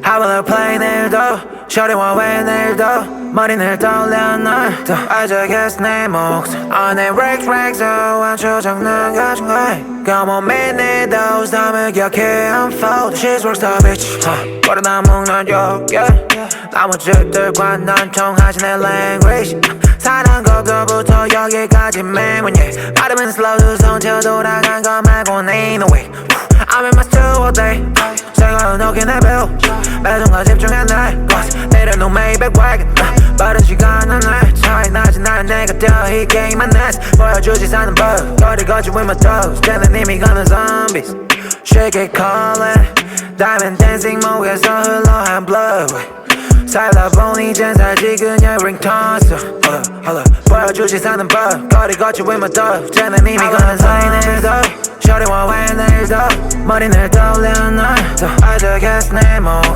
How will I play 내일도 쇼리와 왜 내일도 머리 늘 떠올려 널또 아저겠어 내 목숨 내 렉 한 초장난 가진 거야 Come on minute those 다음을 기억해 I'm fold She's rockstar bitch 버려다 먹는 욕 나머지들과 난 통하지 내 language 사는 것부터 여기까지 맹문 yeah 발음은 slow 두 손 채워 돌아간 거 말고는 ain't no way I'm in my studio all day 생활은 어깨 내배우 매정과 집중해 날 내려놓은 Maybach wagon 빠른 시간은 날 차이 나지 나는 내가 뛰어 이 게임만 냈어 보여주지 사는 법 거리 걷지 with my toes 쟤는 이미 가는 zombies Shake it calling Diamond dancing 목에서 흘러한 blood 살다보니 젠 살지 그냥 ringtone hold up 보여주지 사는 법 거리 걷지 with my toes 쟤는 이미 가는 zombies 쇼리와 왜 내일도 머리 늘 떠올려 널또 아저겠어 내 목숨